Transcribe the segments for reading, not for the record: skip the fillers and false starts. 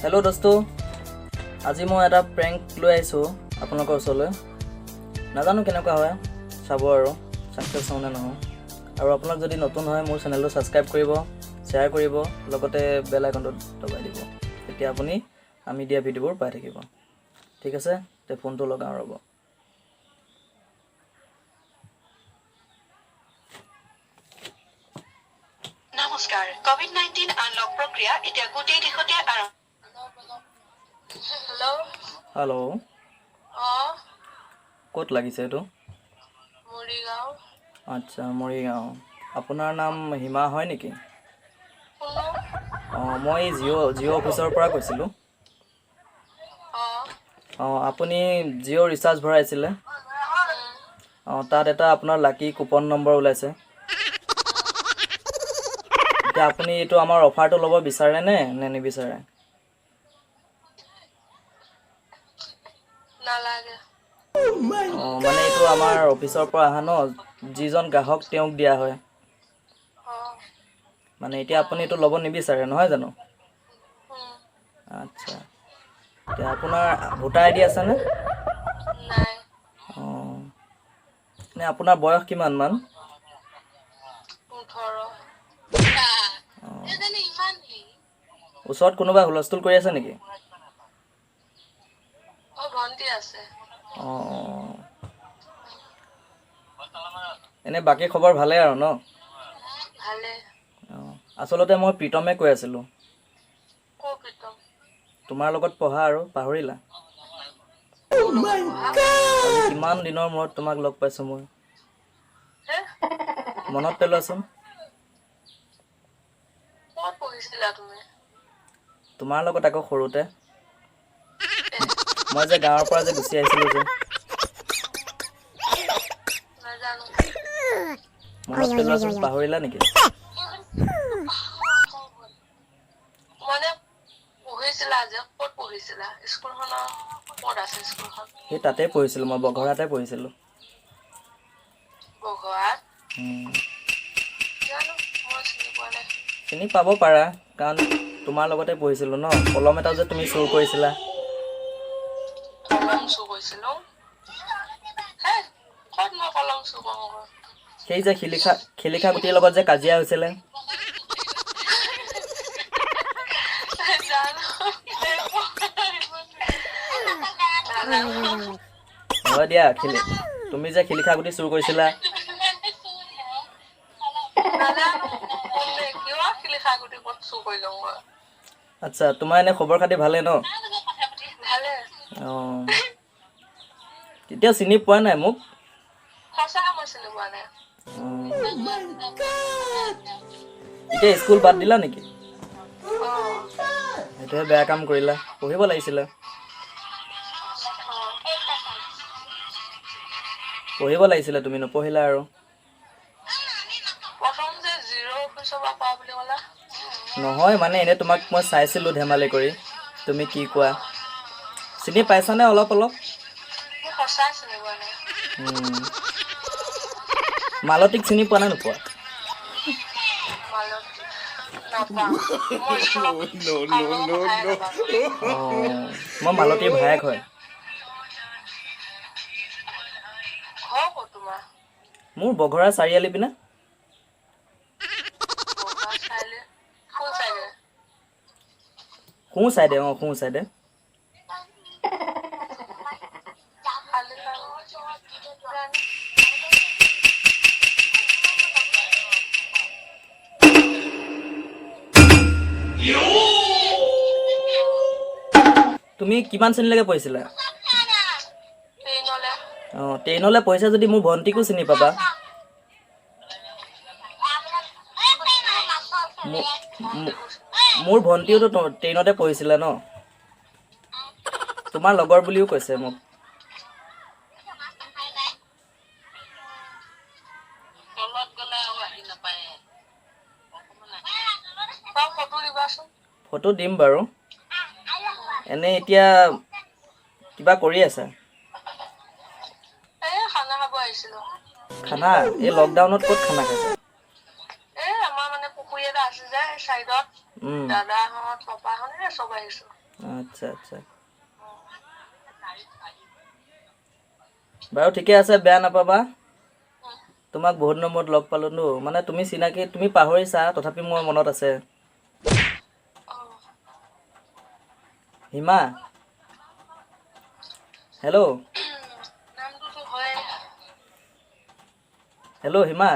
Hello' দোস্ত, আজি মই এটা প্ৰেংক লৈ আহিছোঁ আপোনালোকৰ ওচৰলৈ। নাজানো কেনেকুৱা হয়, চাব আৰু ছাকচেছ হওঁ নে নহয়। আৰু আপোনাক যদি নতুন হয় মোৰ চেনেলটো ছাবস্ক্ৰাইব কৰিব, শ্বেয়াৰ কৰিব, লগতে বেল আইকনটো দবাই দিব। তেতিয়া আপুনি আমি দিয়া ভিডিঅ'বোৰ পাই থাকিব। ঠিক আছে, তে ফোনটো লগাওঁ ৰ'ব। নমস্কাৰ। কোভিড-19 আনলক প্ৰক্ৰিয়া এতিয়া গোটেই দেশতে আৰম্ভ। হেল্ল', ক'ত লাগিছে এইটো? মৰিগাঁও। আচ্ছা, মৰিগাঁও। আপোনাৰ নাম হিমা হয় নেকি? মই জিঅ' অফিচৰ পৰা কৈছিলোঁ। আপুনি জিঅ' ৰিচাৰ্জ ভৰাইছিলে? তাত এটা আপোনাৰ লাকি কুপন নম্বৰ ওলাইছে। এতিয়া আপুনি এইটো আমাৰ অফাৰটো ল'ব বিচাৰে নে নিবিচাৰে? নালাগে। মানে এইটো আমাৰ অফিচৰ পৰা অহা ন, যিজন গ্ৰাহক তেওঁক দিয়া হয়। মানে এতিয়া আপুনি এইটো ল'ব নিবিচাৰে নহয় জানো? আচ্ছা, এতিয়া আপোনাৰ ভোটাৰ আইডি আছেনে? নাই। নে আপোনাৰ বয়স কিমান মান? 18। ওচৰত কোনোবা হুলস্থুল কৰি আছে নেকি? ভণ্টি আছে। এনে বাকী খবৰ ভালেই আৰু ন? ভালে। আচলতে মই প্ৰীতমে কৈ আছিলোঁ। ক'ৰ প্ৰীতম? তোমাৰ লগত পঢ়া আৰু পাহৰিলা? আজি কিমান দিনৰ মূৰত তোমাক লগ পাইছোঁ মই। মনত পেলোৱাচোন। ক'ত পঢ়িছিলা তুমি? তোমাৰ লগত আকৌ সৰুতে। মই যে গাঁৱৰ পৰা যে গুচি আহিছিলোঁ যে। নাজানো। মনত পেলোৱাচোন, পাহৰিলা নেকি? মানে পঢ়িছিলা যে, ক'ত পঢ়িছিলা? স্কুলখনৰ ক'ত আছে স্কুলখন? সেই তাতে পঢ়িছিলোঁ, মই বঘৰাতে পঢ়িছিলোঁ। বঘৰাত? জানো, মই চিনি পোৱা নাই। চিনি পাব পাৰা, কাৰণ তোমাৰ লগতে পঢ়িছিলোঁ ন। কলম এটা যে তুমি চুৰ কৰিছিলা। কলম চুৰ কৰিছিলোঁ? ক'ত মই কলম চুৰ কৰোঁ? সেই যে শিলিখা গুটিৰ লগত যে কাজিয়া হৈছিলে। হয় দিয়া, তুমি যে শিলিখা গুটি চুৰ কৰিছিলা। আচ্ছা, তোমাৰ এনে খবৰ খাতি ভালেই ন? ভালে। তেতিয়াও চিনি পোৱা নাই মোক? সঁচাকে মই চিনি পোৱা নাই। এতিয়া স্কুল বাদ দিলা নেকি? সেইটোহে বেয়া কাম কৰিলা, পঢ়িব লাগিছিলে। পঢ়িব লাগিছিলে, তুমি নপঢ়িলা আৰু। প্ৰথম যে জিৰ' অফিচৰ পৰা কোৱা বুলি ক'লা। নহয় মানে এনেই তোমাক মই চাইছিলোঁ ধেমালি কৰি, তুমি কি কোৱা। চিনি পাইছানে অলপ অলপ? সঁচাই চিনি পোৱা নাই। মালতীক চিনি পোৱা নে নোপোৱা? মালতী নাপাওঁ। মই মালতীৰ ভায়েক হয়। ঘৰ ক'ত তোমাৰ? মোৰ বঘৰা চাৰিআলি পিনে। কোন চাইডে? সোঁ চাইডে, সোঁ চাইডে। তুমি কিমান শ্ৰেণীলৈকে পঢ়িছিলা? 10লৈ পঢ়িছা যদি মোৰ ভণ্টিকো চিনি পাবা। মোৰ ভণ্টিওতো 10তে পঢ়িছিলে ন। তোমাৰ লগৰ বুলিও কৈছে মোক। ফটো দিম বাৰু। এনে এতিয়া কিবা কৰি আছা? খানা খাব আহিছিলোঁ। খানা? এই লকডাউনত ক'ত খানা খাইছা? আমাৰ মানে পুখুৰী এটা আছে যে চাইডত। দাদাহঁত, পাপাহঁত চব আহিছোঁ। আচ্ছা আচ্ছা বাৰু ঠিকে আছে বেয়া নাপাবা তোমাক বহুত দিনৰ মূৰত লগ পালোঁ নো মানে তুমি চিনাকি তুমি পাহৰিছা তথাপি মোৰ মনত আছে হিমা হেল্ল' নামটোতো হয় হেল্ল' হিমা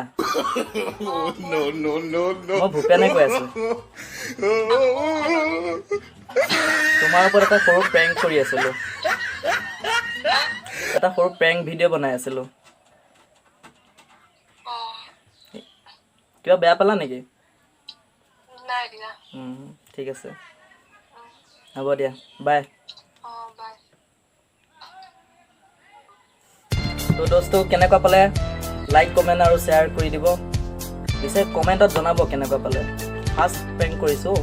মই ভূপেনে কৈ আছোঁ তোমাৰ ওপৰত এটা সৰু প্ৰেংক কৰি আছিলোঁ এটা সৰু প্ৰেংক ভিডিঅ' বনাই আছিলোঁ কিবা বেয়া পালা নেকি নাই দিয়া ঠিক আছে হ'ব দিয়া বাই বাই তো দোস্তো কেনেকুৱা পালে লাইক কমেণ্ট আৰু শ্বেয়াৰ কৰি দিব পিছে কমেণ্টত জনাব কেনেকুৱা পালে ফাৰ্ষ্ট প্ৰেংক কৰিছোঁ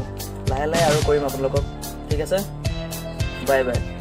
লাহে লাহে আৰু কৰিম আপোনালোকক ঠিক আছে বাই বাই